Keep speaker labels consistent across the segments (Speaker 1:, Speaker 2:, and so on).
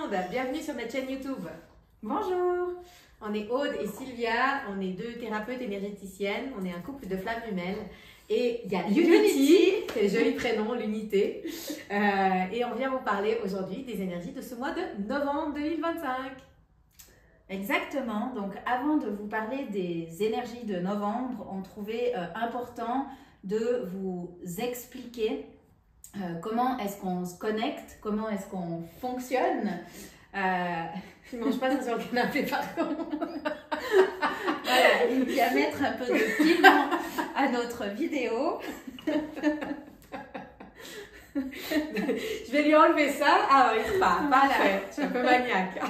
Speaker 1: monde, bienvenue sur notre chaîne YouTube.
Speaker 2: Bonjour,
Speaker 1: On est Aude et Sylvia, on est deux thérapeutes énergéticiennes, on est un couple de flammes jumelles. Et il y a Unity, c'est le joli prénom, l'unité. Et on vient vous parler aujourd'hui des énergies de ce mois de novembre 2025.
Speaker 2: exactement. Donc avant de vous parler des énergies de novembre, on trouvait important de vous expliquer comment est-ce qu'on se connecte, comment est-ce qu'on fonctionne.
Speaker 1: Je ne mange pas ça sur le canapé par contre.
Speaker 2: Voilà, il y a mettre un peu de piment à notre vidéo.
Speaker 1: Je vais lui enlever ça. Ah oui, pas parfait. Je suis un peu maniaque.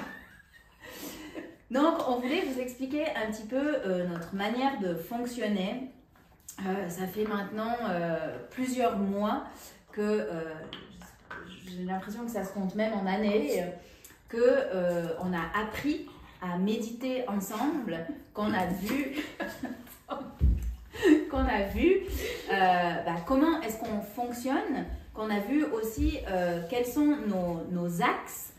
Speaker 2: Donc, on voulait vous expliquer un petit peu notre manière de fonctionner. Ça fait maintenant plusieurs mois que j'ai l'impression que ça se compte même en années, qu'on a appris à méditer ensemble, qu'on a vu comment est-ce qu'on fonctionne, qu'on a vu aussi quels sont nos axes.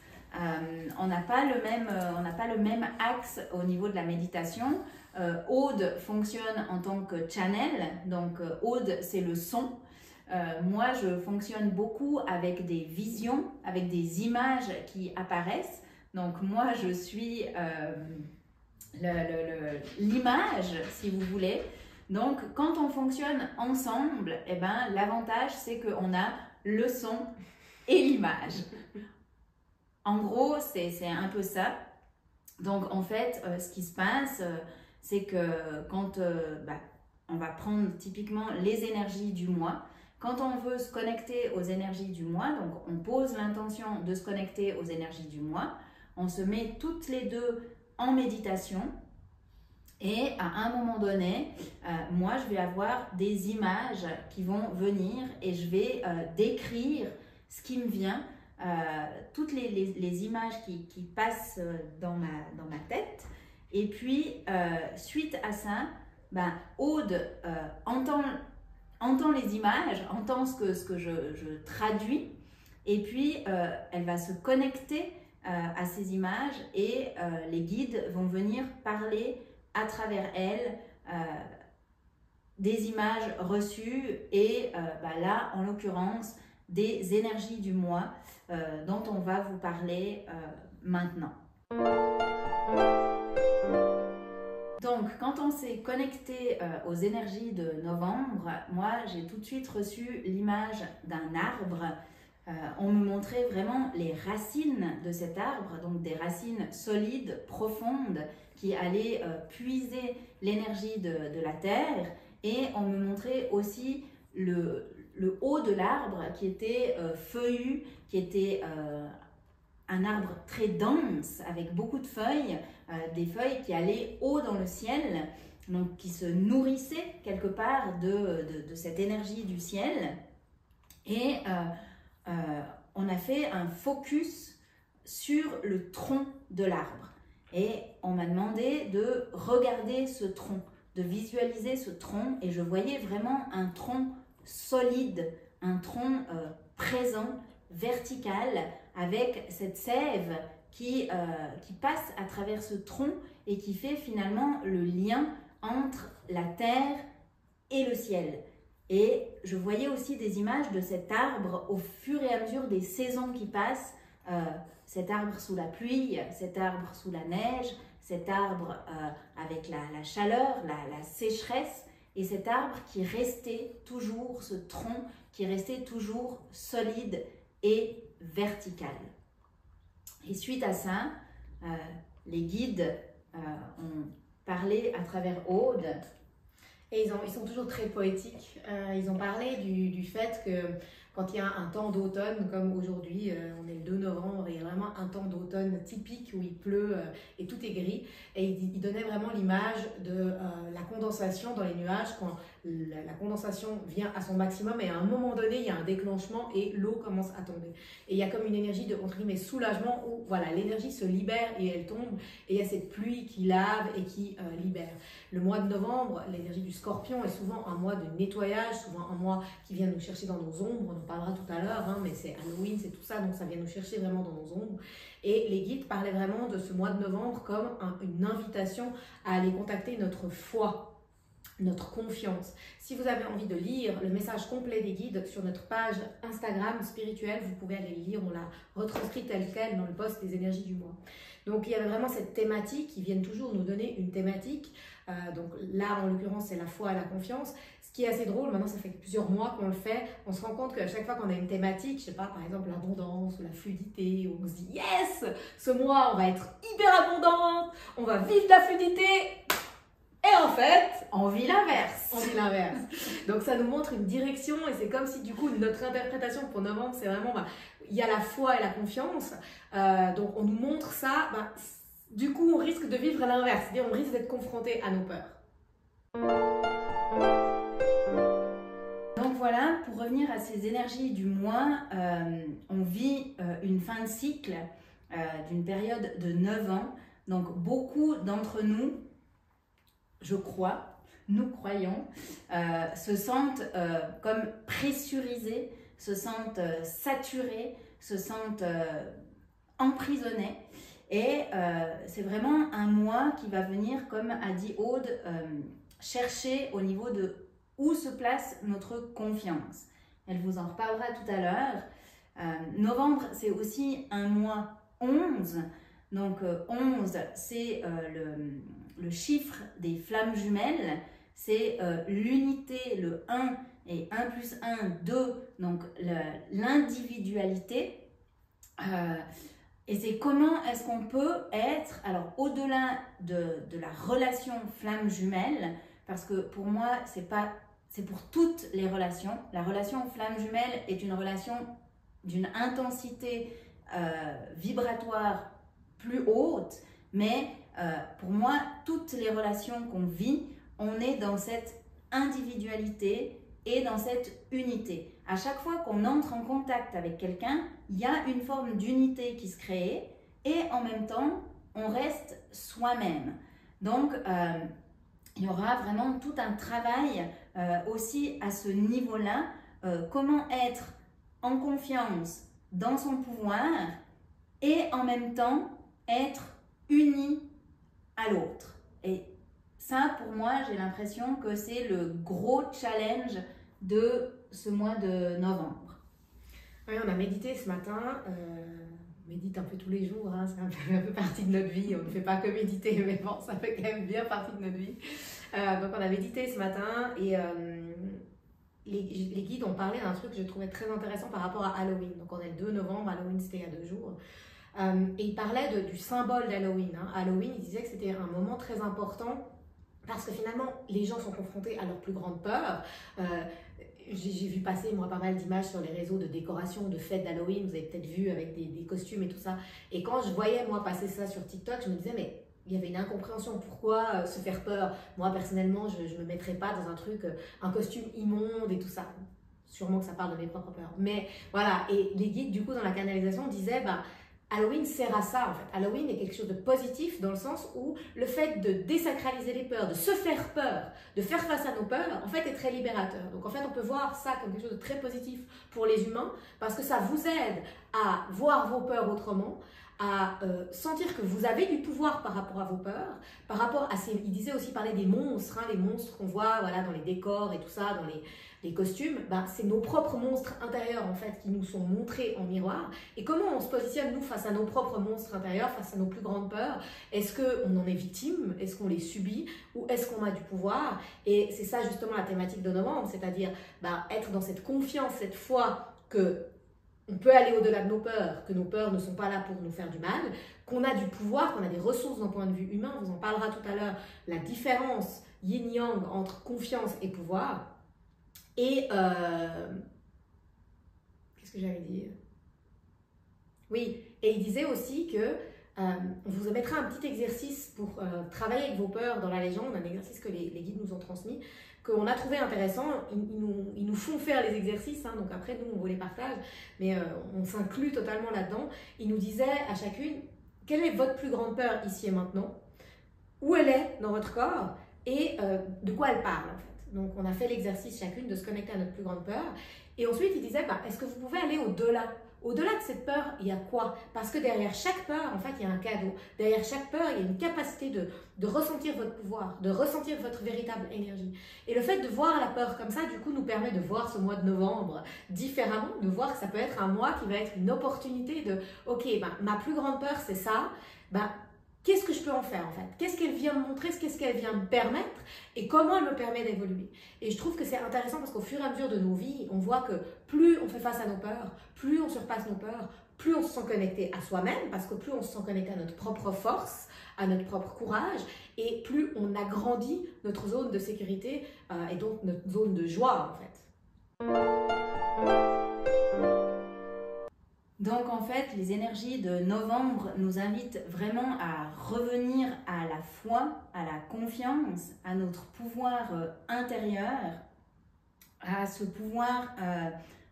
Speaker 2: On n'a pas le même axe au niveau de la méditation. Aude fonctionne en tant que channel, donc Aude c'est le son. Moi je fonctionne beaucoup avec des visions, avec des images qui apparaissent. Donc moi je suis l'image si vous voulez. Donc quand on fonctionne ensemble, eh ben, l'avantage c'est qu'on a le son et l'image. En gros, c'est un peu ça. Donc, en fait, ce qui se passe, c'est que quand on va prendre typiquement les énergies du mois, quand on veut se connecter aux énergies du mois, donc on pose l'intention de se connecter aux énergies du mois, on se met toutes les deux en méditation et à un moment donné, moi, je vais avoir des images qui vont venir et je vais décrire ce qui me vient. Toutes les images qui passent dans ma tête. Et puis, suite à ça, Aude entend les images, entend ce que je traduis. Et puis, elle va se connecter à ces images et les guides vont venir parler à travers elle des images reçues. Et là, en l'occurrence, des énergies du mois dont on va vous parler maintenant. Donc, quand on s'est connecté aux énergies de novembre, moi, j'ai tout de suite reçu l'image d'un arbre. On me montrait vraiment les racines de cet arbre, donc des racines solides, profondes, qui allaient puiser l'énergie de la terre. Et on me montrait aussi le haut de l'arbre qui était feuillu, qui était un arbre très dense avec beaucoup de feuilles, des feuilles qui allaient haut dans le ciel, donc qui se nourrissaient quelque part de cette énergie du ciel. Et on a fait un focus sur le tronc de l'arbre. Et on m'a demandé de regarder ce tronc, de visualiser ce tronc, et je voyais vraiment un tronc solide, un tronc présent, vertical, avec cette sève qui passe à travers ce tronc et qui fait finalement le lien entre la terre et le ciel. Et je voyais aussi des images de cet arbre au fur et à mesure des saisons qui passent, cet arbre sous la pluie, cet arbre sous la neige, cet arbre avec la chaleur, la sécheresse, et cet arbre qui restait toujours, ce tronc qui restait toujours solide et vertical. Et suite à ça, les guides ont parlé à travers Aude.
Speaker 1: Et ils sont toujours très poétiques. Ils ont parlé du fait que quand il y a un temps d'automne, comme aujourd'hui, on est le 2 novembre, et il y a vraiment un temps d'automne typique où il pleut et tout est gris. Et ils donnaient vraiment l'image de la condensation dans les nuages, quand la condensation vient à son maximum et à un moment donné, il y a un déclenchement et l'eau commence à tomber. Et il y a comme une énergie de, entre guillemets, soulagement où voilà, l'énergie se libère et elle tombe. Et il y a cette pluie qui lave et qui libère. Le mois de novembre, l'énergie du scorpion est souvent un mois de nettoyage, souvent un mois qui vient nous chercher dans nos ombres, donc parlera tout à l'heure, hein, mais c'est Halloween, c'est tout ça, donc ça vient nous chercher vraiment dans nos ombres. Et les guides parlaient vraiment de ce mois de novembre comme une invitation à aller contacter notre foi, notre confiance. Si vous avez envie de lire le message complet des guides sur notre page Instagram spirituelle, vous pouvez aller le lire, on l'a retranscrit tel quel dans le post des énergies du mois. Donc il y avait vraiment cette thématique, ils viennent toujours nous donner une thématique. Donc là en l'occurrence c'est la foi et la confiance. Ce qui est assez drôle, maintenant ça fait plusieurs mois qu'on le fait, on se rend compte qu'à chaque fois qu'on a une thématique, je sais pas, par exemple l'abondance ou la fluidité, on se dit yes, ce mois on va être hyper abondante, on va vivre la fluidité. Et en fait,
Speaker 2: on vit l'inverse.
Speaker 1: On vit l'inverse. Donc ça nous montre une direction et c'est comme si du coup notre interprétation pour novembre c'est vraiment, il y a la foi et la confiance. Donc on nous montre ça, du coup on risque de vivre l'inverse, c'est-à-dire on risque d'être confronté à nos peurs.
Speaker 2: Donc voilà, pour revenir à ces énergies du mois, on vit une fin de cycle d'une période de 9 ans. Donc beaucoup d'entre nous, je crois, nous croyons, se sentent comme pressurisés, se sentent saturés, se sentent emprisonnés. Et c'est vraiment un mois qui va venir, comme a dit Aude, chercher au niveau de où se place notre confiance. Elle vous en reparlera tout à l'heure. Novembre, c'est aussi un mois 11. Donc 11, c'est le chiffre des flammes jumelles, c'est l'unité, le 1 et 1 plus 1, 2, donc l'individualité. Et c'est comment est-ce qu'on peut être, alors au-delà de la relation flamme jumelle, parce que pour moi, c'est pour toutes les relations. La relation flamme jumelle est une relation d'une intensité vibratoire plus haute, mais pour moi, toutes les relations qu'on vit, on est dans cette individualité et dans cette unité. À chaque fois qu'on entre en contact avec quelqu'un, il y a une forme d'unité qui se crée et en même temps, on reste soi-même. Donc, il y aura vraiment tout un travail aussi à ce niveau-là. Comment être en confiance dans son pouvoir et en même temps être uni à l'autre. Et ça, pour moi, j'ai l'impression que c'est le gros challenge de ce mois de novembre.
Speaker 1: Oui, on a médité ce matin. On médite un peu tous les jours, hein, c'est un peu partie de notre vie. On ne fait pas que méditer, mais bon, ça fait quand même bien partie de notre vie. Donc on a médité ce matin et les guides ont parlé d'un truc que je trouvais très intéressant par rapport à Halloween. Donc on est le 2 novembre, Halloween c'était il y a 2 jours. Et il parlait du symbole d'Halloween. Hein. Halloween, il disait que c'était un moment très important parce que finalement, les gens sont confrontés à leur plus grande peur. J'ai vu passer, moi, pas mal d'images sur les réseaux de décoration, de fêtes d'Halloween. Vous avez peut-être vu avec des costumes et tout ça. Et quand je voyais, moi, passer ça sur TikTok, je me disais, mais il y avait une incompréhension. Pourquoi se faire peur? Moi, personnellement, je ne me mettrais pas dans un truc, un costume immonde et tout ça. Sûrement que ça parle de mes propres peurs. Mais voilà, et les guides, du coup, dans la canalisation, disaient, Halloween sert à ça en fait. Halloween est quelque chose de positif dans le sens où le fait de désacraliser les peurs, de se faire peur, de faire face à nos peurs, en fait est très libérateur. Donc en fait on peut voir ça comme quelque chose de très positif pour les humains parce que ça vous aide à voir vos peurs autrement, à sentir que vous avez du pouvoir par rapport à vos peurs, par rapport à ces... Il disait aussi parler des monstres, hein, les monstres qu'on voit voilà, dans les décors et tout ça, dans les costumes, c'est nos propres monstres intérieurs en fait qui nous sont montrés en miroir. Et comment on se positionne nous face à nos propres monstres intérieurs, face à nos plus grandes peurs? Est-ce qu'on en est victime? Est-ce qu'on les subit? Ou est-ce qu'on a du pouvoir? Et c'est ça justement la thématique de novembre, c'est-à-dire être dans cette confiance, cette foi que on peut aller au-delà de nos peurs, que nos peurs ne sont pas là pour nous faire du mal, qu'on a du pouvoir, qu'on a des ressources d'un point de vue humain. On vous en parlera tout à l'heure, la différence yin-yang entre confiance et pouvoir. Et qu'est-ce que j'avais dit? Oui, et il disait aussi que on vous mettra un petit exercice pour travailler avec vos peurs dans la légende, un exercice que les guides nous ont transmis, qu'on a trouvé intéressant. Ils nous font faire les exercices, hein, donc après nous on vous les partage, mais on s'inclut totalement là-dedans. Ils nous disaient à chacune, quelle est votre plus grande peur ici et maintenant? Où elle est dans votre corps? Et de quoi elle parle en fait? Donc, on a fait l'exercice chacune de se connecter à notre plus grande peur Et ensuite, il disait, est-ce que vous pouvez aller au-delà? Au-delà de cette peur, il y a quoi? Parce que derrière chaque peur, en fait, il y a un cadeau. Derrière chaque peur, il y a une capacité de ressentir votre pouvoir, de ressentir votre véritable énergie. Et le fait de voir la peur comme ça, du coup, nous permet de voir ce mois de novembre différemment, de voir que ça peut être un mois qui va être une opportunité de, ok, ma plus grande peur, c'est ça, qu'est-ce que je peux en faire en fait? Qu'est-ce qu'elle vient me montrer? Qu'est-ce qu'elle vient me permettre? Et comment elle me permet d'évoluer? Et je trouve que c'est intéressant parce qu'au fur et à mesure de nos vies, on voit que plus on fait face à nos peurs, plus on surpasse nos peurs, plus on se sent connecté à soi-même, parce que plus on se sent connecté à notre propre force, à notre propre courage, et plus on agrandit notre zone de sécurité et donc notre zone de joie en fait.
Speaker 2: Donc en fait, les énergies de novembre nous invitent vraiment à revenir à la foi, à la confiance, à notre pouvoir intérieur, à ce pouvoir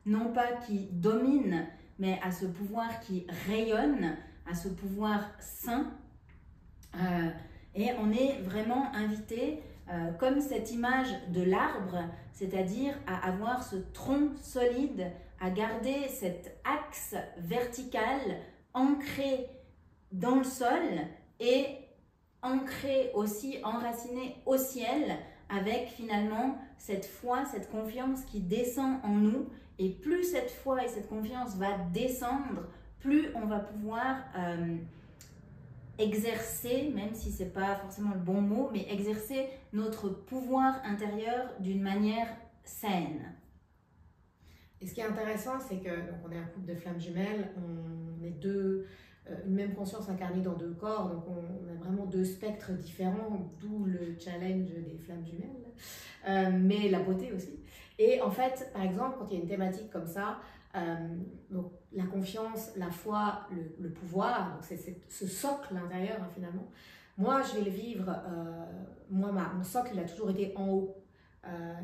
Speaker 2: non pas qui domine, mais à ce pouvoir qui rayonne, à ce pouvoir sain. Et on est vraiment invité, comme cette image de l'arbre, c'est-à-dire à avoir ce tronc solide, à garder cet axe vertical ancré dans le sol et ancré aussi, enraciné au ciel, avec finalement cette foi, cette confiance qui descend en nous. Et plus cette foi et cette confiance va descendre, plus on va pouvoir exercer, même si ce n'est pas forcément le bon mot, mais exercer notre pouvoir intérieur d'une manière saine.
Speaker 1: Et ce qui est intéressant, c'est que donc on est un couple de flammes jumelles, on est deux, une même conscience incarnée dans deux corps, donc on a vraiment deux spectres différents, d'où le challenge des flammes jumelles, mais la beauté aussi. Et en fait, par exemple, quand il y a une thématique comme ça, donc la confiance, la foi, le pouvoir, c'est ce socle intérieur finalement. Moi, je vais le vivre, mon socle, il a toujours été en haut.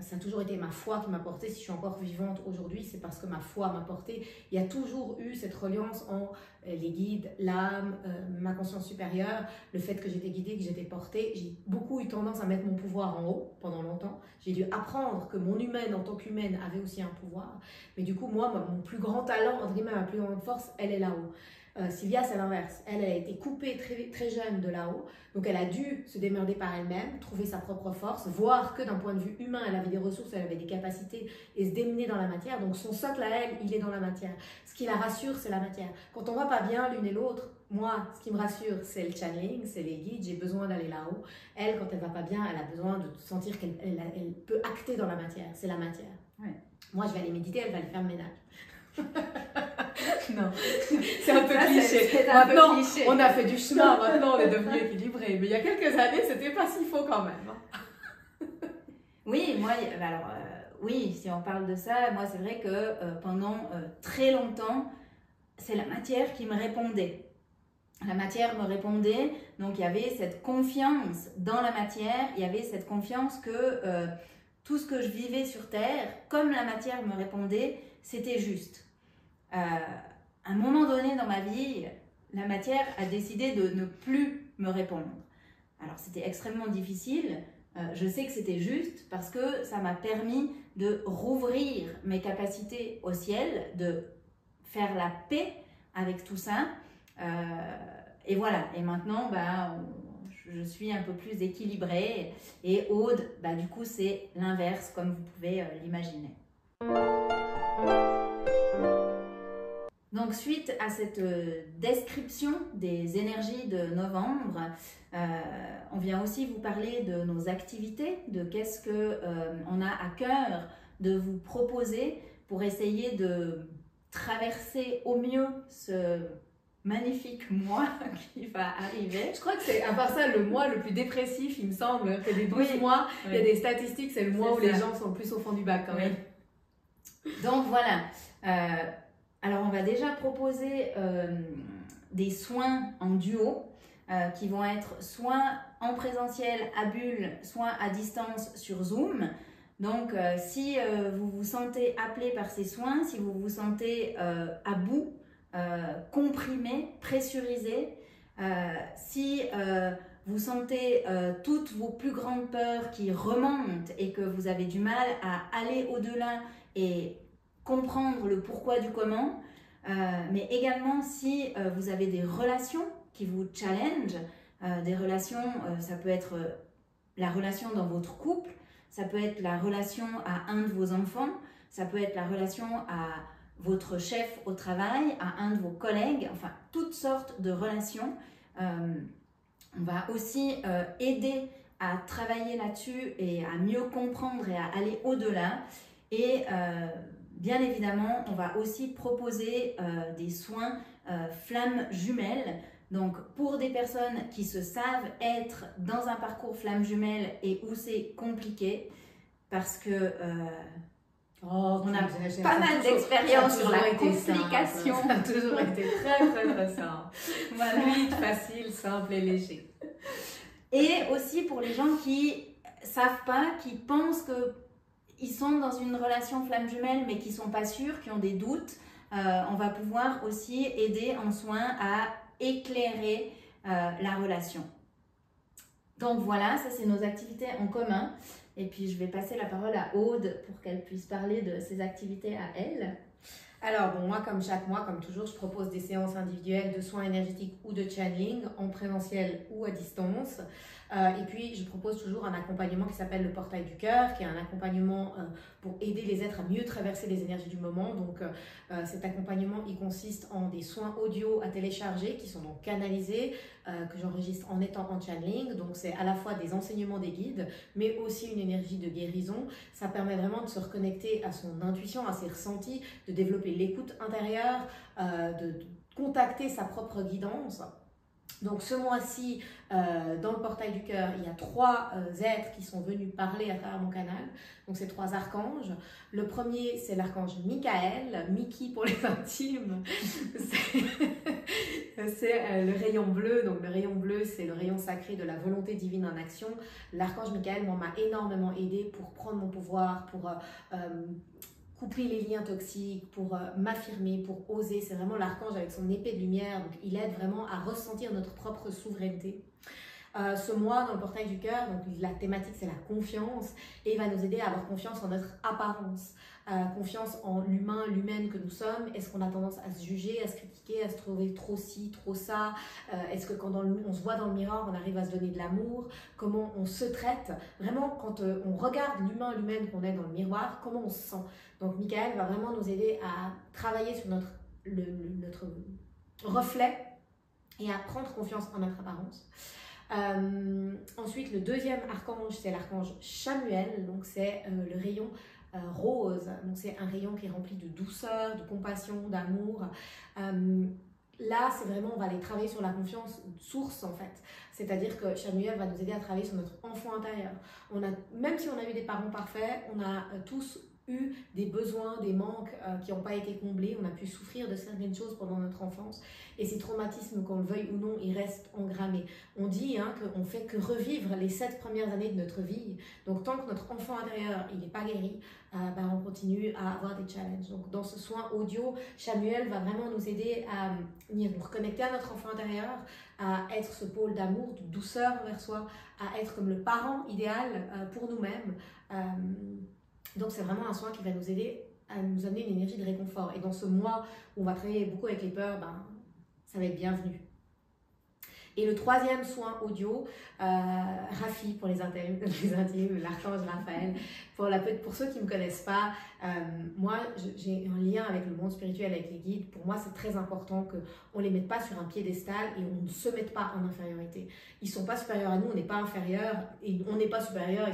Speaker 1: Ça a toujours été ma foi qui m'a portée. Si je suis encore vivante aujourd'hui, c'est parce que ma foi m'a portée. Il y a toujours eu cette reliance en les guides, l'âme, ma conscience supérieure, le fait que j'étais guidée, que j'étais portée. J'ai beaucoup eu tendance à mettre mon pouvoir en haut pendant longtemps. J'ai dû apprendre que mon humaine en tant qu'humaine avait aussi un pouvoir. Mais du coup, moi, mon plus grand talent, entre guillemets, ma plus grande force, elle est là-haut. Sylvia, c'est l'inverse. Elle a été coupée très jeune de là-haut. Donc, elle a dû se démerder par elle-même, trouver sa propre force, voir que d'un point de vue humain, elle avait des ressources, elle avait des capacités et se démener dans la matière. Donc, son socle à elle, il est dans la matière. Ce qui la rassure, c'est la matière. Quand on va pas bien l'une et l'autre, moi, ce qui me rassure, c'est le channeling, c'est les guides. J'ai besoin d'aller là-haut. Elle, quand elle va pas bien, elle a besoin de sentir qu'elle peut acter dans la matière. C'est la matière.
Speaker 2: Ouais.
Speaker 1: Moi, je vais aller méditer, elle va aller faire le ménage.
Speaker 2: Non,
Speaker 1: c'est un peu cliché. Maintenant, on a fait du chemin, maintenant on est devenu équilibré. Mais il y a quelques années, c'était pas si faux quand même.
Speaker 2: Oui, moi, alors, oui, si on parle de ça, moi c'est vrai que pendant très longtemps, c'est la matière qui me répondait. La matière me répondait, donc il y avait cette confiance dans la matière, il y avait cette confiance que tout ce que je vivais sur Terre, comme la matière me répondait, c'était juste. À un moment donné dans ma vie, la matière a décidé de ne plus me répondre. Alors c'était extrêmement difficile, je sais que c'était juste parce que ça m'a permis de rouvrir mes capacités au ciel, de faire la paix avec tout ça. Et voilà, et maintenant je suis un peu plus équilibrée et Aude, du coup c'est l'inverse comme vous pouvez l'imaginer. Donc suite à cette description des énergies de novembre, on vient aussi vous parler de nos activités, de qu'est-ce qu'on a à cœur de vous proposer pour essayer de traverser au mieux ce magnifique mois qui va arriver.
Speaker 1: Je crois que c'est à part ça le mois le plus dépressif, il me semble, que des 12 mois, il y a des statistiques, c'est le mois où les gens sont le plus au fond du bac quand même.
Speaker 2: Donc voilà. Alors, on va déjà proposer des soins en duo qui vont être soit en présentiel à Bulle, soit à distance sur Zoom. Donc, si vous vous sentez appelé par ces soins, si vous vous sentez à bout, comprimé, pressurisé, si vous sentez toutes vos plus grandes peurs qui remontent et que vous avez du mal à aller au-delà et comprendre le pourquoi du comment, mais également si vous avez des relations qui vous challenge, des relations, ça peut être la relation dans votre couple, ça peut être la relation à un de vos enfants, ça peut être la relation à votre chef au travail, à un de vos collègues, enfin toutes sortes de relations. On va aussi aider à travailler là-dessus et à mieux comprendre et à aller au-delà. Et bien évidemment, on va aussi proposer des soins flammes jumelles. Donc, pour des personnes qui se savent être dans un parcours flamme jumelle et où c'est compliqué, parce que on a pas mal d'expérience sur la complication.
Speaker 1: Ça a toujours été très simple. Voilà. Fluide, facile, simple et léger.
Speaker 2: Et aussi pour les gens qui savent pas, qui pensent qu'ils sont dans une relation flamme jumelle mais qui sont pas sûrs, qui ont des doutes, on va pouvoir aussi aider en soins à éclairer la relation. Donc voilà, ça c'est nos activités en commun. Et puis je vais passer la parole à Aude pour qu'elle puisse parler de ses activités à elle.
Speaker 1: Alors bon, moi comme chaque mois, comme toujours, je propose des séances individuelles de soins énergétiques ou de channeling en présentiel ou à distance. Et puis je propose toujours un accompagnement qui s'appelle le portail du cœur, qui est un accompagnement pour aider les êtres à mieux traverser les énergies du moment. Donc cet accompagnement, il consiste en des soins audio à télécharger qui sont donc canalisés, que j'enregistre en étant en channeling. Donc c'est à la fois des enseignements des guides, mais aussi une énergie de guérison. Ça permet vraiment de se reconnecter à son intuition, à ses ressentis, de développer l'écoute intérieure, de contacter sa propre guidance. Donc ce mois-ci, dans le portail du cœur, il y a 3 êtres qui sont venus parler à travers mon canal. Donc c'est 3 archanges. Le premier, c'est l'archange Michael, Mickey pour les intimes. C'est le rayon bleu. Donc le rayon bleu, c'est le rayon sacré de la volonté divine en action. L'archange Michael m'a énormément aidé pour prendre mon pouvoir, pour couper les liens toxiques, pour m'affirmer, pour oser. C'est vraiment l'archange avec son épée de lumière. Donc il aide vraiment à ressentir notre propre souveraineté. Ce mois, dans le portail du cœur, donc la thématique c'est la confiance, et il va nous aider à avoir confiance en notre apparence, confiance en l'humain, l'humaine que nous sommes. Est-ce qu'on a tendance à se juger, à se critiquer, à se trouver trop ci, trop ça? Est-ce que quand on se voit dans le miroir, on arrive à se donner de l'amour? Comment on se traite? Vraiment, quand on regarde l'humain, l'humaine qu'on est dans le miroir, comment on se sent? Donc Michael va vraiment nous aider à travailler sur notre reflet et à prendre confiance en notre apparence. Ensuite, le deuxième archange, c'est l'archange Chamuel, donc c'est le rayon rose, donc c'est un rayon qui est rempli de douceur, de compassion, d'amour. Là, c'est vraiment, on va aller travailler sur la confiance source en fait. C'est-à-dire que Chamuel va nous aider à travailler sur notre enfant intérieur. Même si on a eu des parents parfaits, on a tous eu des besoins, des manques qui n'ont pas été comblés. On a pu souffrir de certaines choses pendant notre enfance. Et ces traumatismes, qu'on le veuille ou non, ils restent engrammés. On dit qu'on ne fait que revivre les 7 premières années de notre vie. Donc tant que notre enfant intérieur n'est pas guéri, on continue à avoir des challenges. Donc dans ce soin audio, Chamuel va vraiment nous aider à nous reconnecter à notre enfant intérieur, à être ce pôle d'amour, de douceur envers soi, à être comme le parent idéal pour nous-mêmes. Donc c'est vraiment un soin qui va nous aider à nous amener une énergie de réconfort. Et dans ce mois où on va travailler beaucoup avec les peurs, ça va être bienvenu. Et le troisième soin audio, Rafi pour les intimes, l'archange Raphaël. Pour ceux qui ne me connaissent pas, moi j'ai un lien avec le monde spirituel, avec les guides. Pour moi c'est très important qu'on ne les mette pas sur un piédestal et on ne se mette pas en infériorité. Ils ne sont pas supérieurs à nous, on n'est pas inférieurs et on n'est pas supérieurs.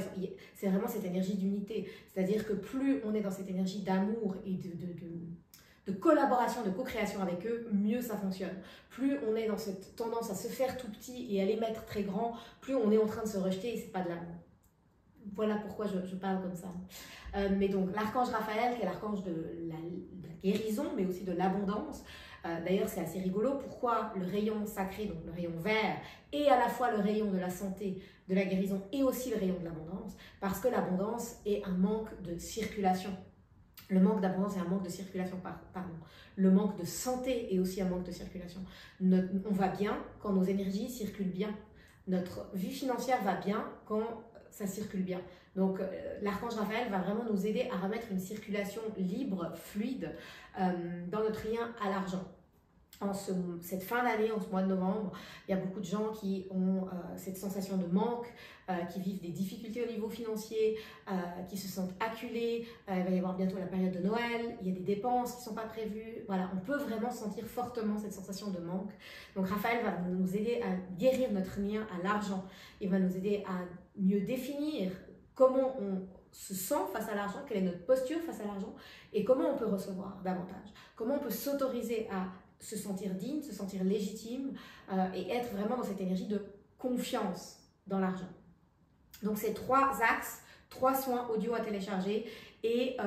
Speaker 1: C'est vraiment cette énergie d'unité. C'est-à-dire que plus on est dans cette énergie d'amour et de collaboration, de co-création avec eux, mieux ça fonctionne. Plus on est dans cette tendance à se faire tout petit et à les mettre très grands, plus on est en train de se rejeter et c'est pas de l'amour. Voilà pourquoi je parle comme ça. Mais donc l'archange Raphaël, qui est l'archange de la guérison, mais aussi de l'abondance. D'ailleurs, c'est assez rigolo. Pourquoi le rayon sacré, donc le rayon vert, est à la fois le rayon de la santé, de la guérison et aussi le rayon de l'abondance? Parce que l'abondance est un manque de circulation. Le manque d'abondance est un manque de circulation, pardon. Le manque de santé est aussi un manque de circulation. On va bien quand nos énergies circulent bien. Notre vie financière va bien quand ça circule bien. Donc l'archange Raphaël va vraiment nous aider à remettre une circulation libre, fluide dans notre lien à l'argent. En cette fin d'année, en ce mois de novembre, il y a beaucoup de gens qui ont cette sensation de manque, qui vivent des difficultés au niveau financier, qui se sentent acculés. Il va y avoir bientôt la période de Noël, il y a des dépenses qui ne sont pas prévues. Voilà, on peut vraiment sentir fortement cette sensation de manque. Donc Raphaël va nous aider à guérir notre lien à l'argent. Il va nous aider à mieux définir comment on se sent face à l'argent, quelle est notre posture face à l'argent et comment on peut recevoir davantage. Comment on peut s'autoriser à se sentir digne, se sentir légitime et être vraiment dans cette énergie de confiance dans l'argent. Donc c'est 3 axes, 3 soins audio à télécharger et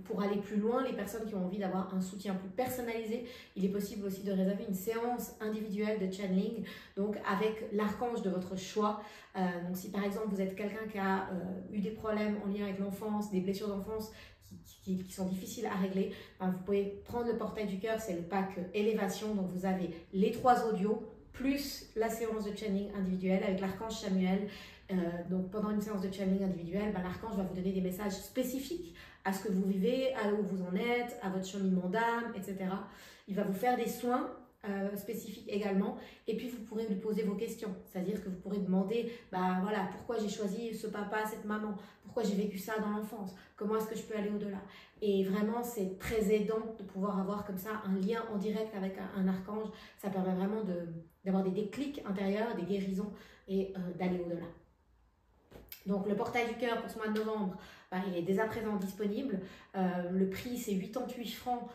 Speaker 1: pour aller plus loin, les personnes qui ont envie d'avoir un soutien plus personnalisé, il est possible aussi de réserver une séance individuelle de channeling, donc avec l'archange de votre choix. Donc si par exemple vous êtes quelqu'un qui a eu des problèmes en lien avec l'enfance, des blessures d'enfance, qui sont difficiles à régler, vous pouvez prendre le portail du cœur, c'est le pack élévation, donc vous avez les 3 audios plus la séance de channeling individuelle avec l'archange Samuel. Donc pendant une séance de channeling individuelle, l'archange va vous donner des messages spécifiques à ce que vous vivez, à où vous en êtes, à votre cheminement d'âme, etc. Il va vous faire des soins spécifiques également, et puis vous pourrez lui poser vos questions, c'est-à-dire que vous pourrez demander voilà, pourquoi j'ai choisi ce papa, cette maman, pourquoi j'ai vécu ça dans l'enfance, comment est-ce que je peux aller au-delà. Et vraiment c'est très aidant de pouvoir avoir comme ça un lien en direct avec un archange. Ça permet vraiment d'avoir des déclics intérieurs, des guérisons et d'aller au-delà. Donc le portail du cœur pour ce mois de novembre, il est dès à présent disponible. Le prix c'est 88 francs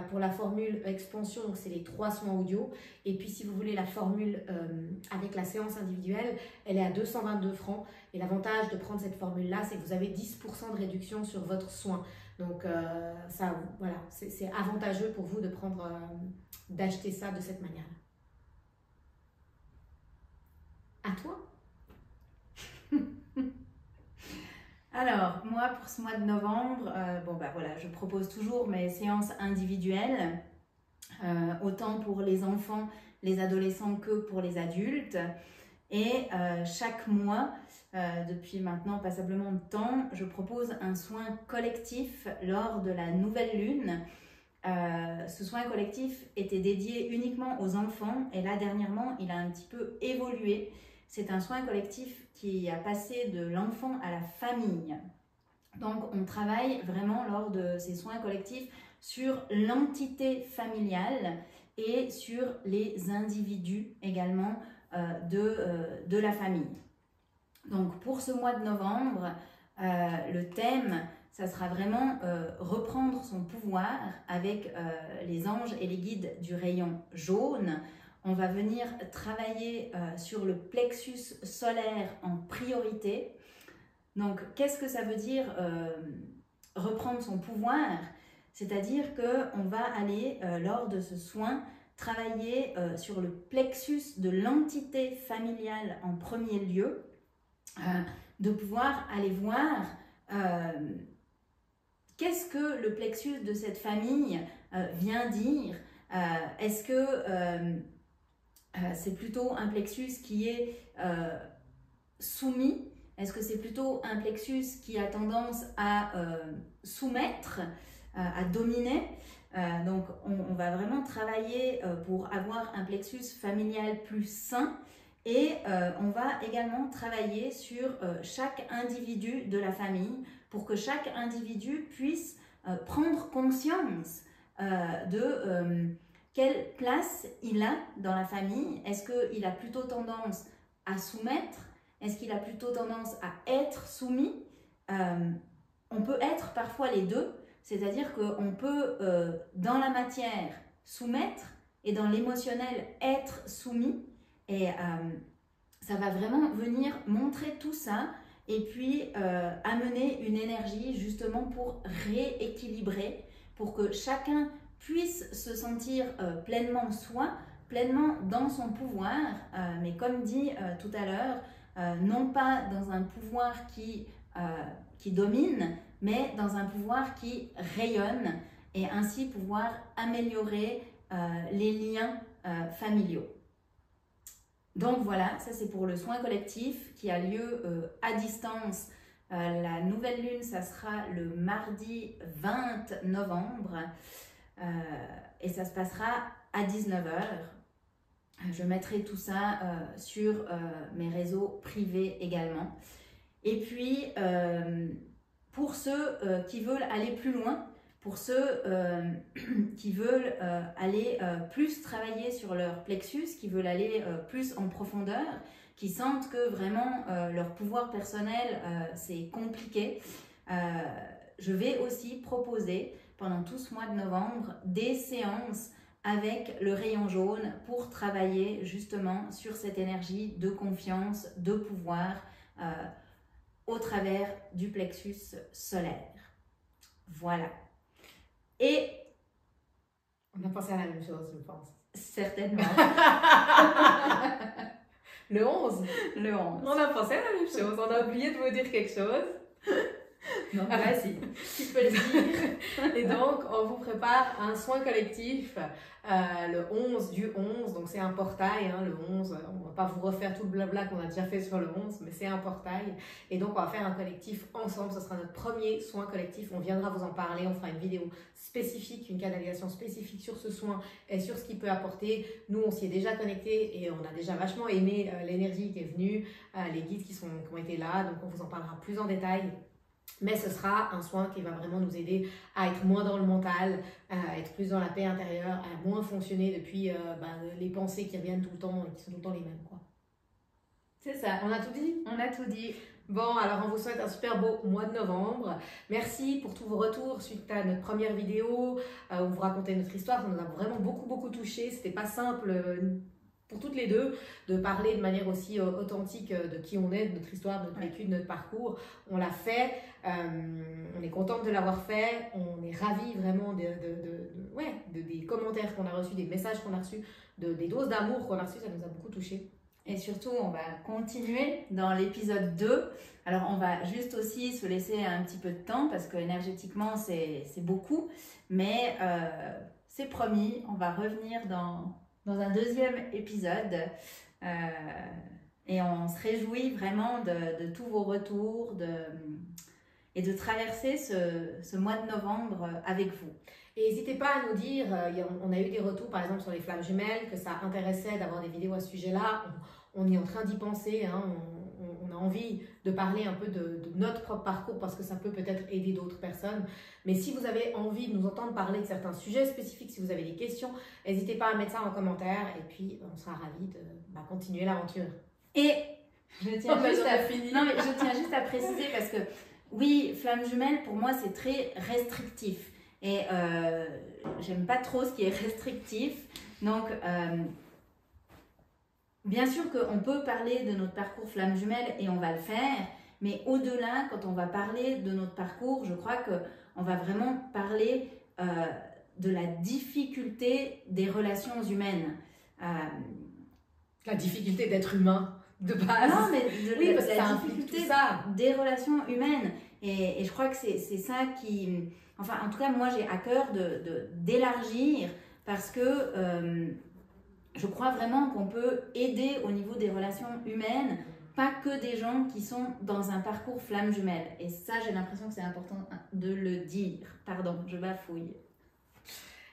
Speaker 1: pour la formule expansion, donc c'est les 3 soins audio. Et puis si vous voulez la formule avec la séance individuelle, elle est à 222 francs. Et l'avantage de prendre cette formule-là, c'est que vous avez 10% de réduction sur votre soin. Donc ça, voilà, c'est avantageux pour vous de d'acheter ça de cette manière-là. À toi.
Speaker 2: Alors, moi, pour ce mois de novembre, voilà, je propose toujours mes séances individuelles, autant pour les enfants, les adolescents que pour les adultes. Et chaque mois, depuis maintenant passablement de temps, je propose un soin collectif lors de la nouvelle lune. Ce soin collectif était dédié uniquement aux enfants et là, dernièrement, il a un petit peu évolué. C'est un soin collectif qui a passé de l'enfant à la famille. Donc, on travaille vraiment lors de ces soins collectifs sur l'entité familiale et sur les individus également de la famille. Donc, pour ce mois de novembre, le thème, ça sera vraiment reprendre son pouvoir avec les anges et les guides du rayon jaune. On va venir travailler sur le plexus solaire en priorité. Donc, qu'est-ce que ça veut dire reprendre son pouvoir? C'est-à-dire qu'on va aller, lors de ce soin, travailler sur le plexus de l'entité familiale en premier lieu, de pouvoir aller voir qu'est-ce que le plexus de cette famille vient dire. Est-ce que c'est plutôt un plexus qui est soumis? Est-ce que c'est plutôt un plexus qui a tendance à soumettre, à dominer? Donc, on va vraiment travailler pour avoir un plexus familial plus sain et on va également travailler sur chaque individu de la famille pour que chaque individu puisse prendre conscience de quelle place il a dans la famille. Est-ce qu'il a plutôt tendance à soumettre? Est-ce qu'il a plutôt tendance à être soumis? On peut être parfois les deux, c'est-à-dire qu'on peut, dans la matière, soumettre et dans l'émotionnel, être soumis. Et ça va vraiment venir montrer tout ça et puis amener une énergie justement pour rééquilibrer, pour que chacun puisse se sentir pleinement soi, pleinement dans son pouvoir, mais comme dit tout à l'heure, non pas dans un pouvoir qui domine, mais dans un pouvoir qui rayonne et ainsi pouvoir améliorer les liens familiaux. Donc voilà, ça c'est pour le soin collectif qui a lieu à distance. La nouvelle lune, ça sera le mardi 20 novembre et ça se passera à 19 h. Je mettrai tout ça sur mes réseaux privés également. Et puis, pour ceux qui veulent aller plus loin, pour ceux qui veulent aller plus travailler sur leur plexus, qui veulent aller plus en profondeur, qui sentent que vraiment leur pouvoir personnel c'est compliqué, je vais aussi proposer pendant tout ce mois de novembre des séances avec le rayon jaune pour travailler justement sur cette énergie de confiance, de pouvoir au travers du plexus solaire. Voilà. Et
Speaker 1: on a pensé à la même chose, je pense.
Speaker 2: Certainement.
Speaker 1: Le 11.
Speaker 2: Le 11.
Speaker 1: On a pensé à la même chose. On a oublié de vous dire quelque chose.
Speaker 2: Non, vas-y, tu peux le dire.
Speaker 1: Et donc, on vous prépare un soin collectif le 11 du 11. Donc, c'est un portail, hein, le 11. On ne va pas vous refaire tout le blabla qu'on a déjà fait sur le 11, mais c'est un portail. Et donc, on va faire un collectif ensemble. Ce sera notre premier soin collectif. On viendra vous en parler. On fera une vidéo spécifique, une canalisation spécifique sur ce soin et sur ce qu'il peut apporter. Nous, on s'y est déjà connecté et on a déjà vachement aimé l'énergie qui est venue, les guides qui ont été là. Donc, on vous en parlera plus en détail. Mais ce sera un soin qui va vraiment nous aider à être moins dans le mental, à être plus dans la paix intérieure, à moins fonctionner depuis les pensées qui reviennent tout le temps et qui sont tout le temps les mêmes, quoi.
Speaker 2: C'est ça.
Speaker 1: On a tout dit?
Speaker 2: On a tout dit.
Speaker 1: Bon, alors on vous souhaite un super beau mois de novembre. Merci pour tous vos retours suite à notre première vidéo où vous racontez notre histoire. Ça nous a vraiment beaucoup touché. C'était pas simple pour toutes les deux de parler de manière aussi authentique de qui on est, de notre histoire, de notre vécu, de notre parcours. On l'a fait. On est contente de l'avoir fait. On est ravis vraiment des commentaires qu'on a reçus, des messages qu'on a reçus, des doses d'amour qu'on a reçues. Ça nous a beaucoup touché.
Speaker 2: Et surtout, on va continuer dans l'épisode 2. Alors, on va juste aussi se laisser un petit peu de temps parce que énergétiquement, c'est beaucoup. Mais c'est promis, on va revenir dans un deuxième épisode. Et on se réjouit vraiment de tous vos retours et de traverser ce mois de novembre avec vous.
Speaker 1: Et n'hésitez pas à nous dire, on a eu des retours par exemple sur les flammes jumelles, que ça intéressait d'avoir des vidéos à ce sujet-là. On est en train d'y penser, hein. On a envie de parler un peu de notre propre parcours parce que ça peut peut-être aider d'autres personnes. Mais si vous avez envie de nous entendre parler de certains sujets spécifiques, si vous avez des questions, n'hésitez pas à mettre ça en commentaire et puis on sera ravis de continuer l'aventure.
Speaker 2: Et je tiens juste à préciser parce que oui, flamme jumelle pour moi c'est très restrictif. Et j'aime pas trop ce qui est restrictif. Donc, bien sûr qu'on peut parler de notre parcours flamme jumelle et on va le faire. Mais au-delà, quand on va parler de notre parcours, je crois qu'on va vraiment parler de la difficulté des relations humaines.
Speaker 1: La difficulté d'être humain, de base.
Speaker 2: Non, mais de la difficulté des relations humaines. Et je crois que c'est ça qui... Enfin, en tout cas, moi, j'ai à cœur d'élargir parce que je crois vraiment qu'on peut aider au niveau des relations humaines, pas que des gens qui sont dans un parcours flamme jumelle. Et ça, j'ai l'impression que c'est important de le dire. Pardon, je bafouille.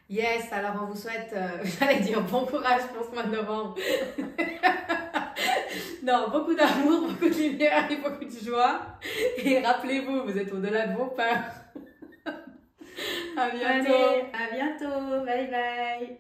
Speaker 1: Yes, alors on vous souhaite, j'allais dire bon courage pour ce mois de novembre. Non, beaucoup d'amour, beaucoup de lumière et beaucoup de joie. Et rappelez-vous, vous êtes au-delà de vos peurs. À bientôt.
Speaker 2: Allez, à bientôt. Bye bye.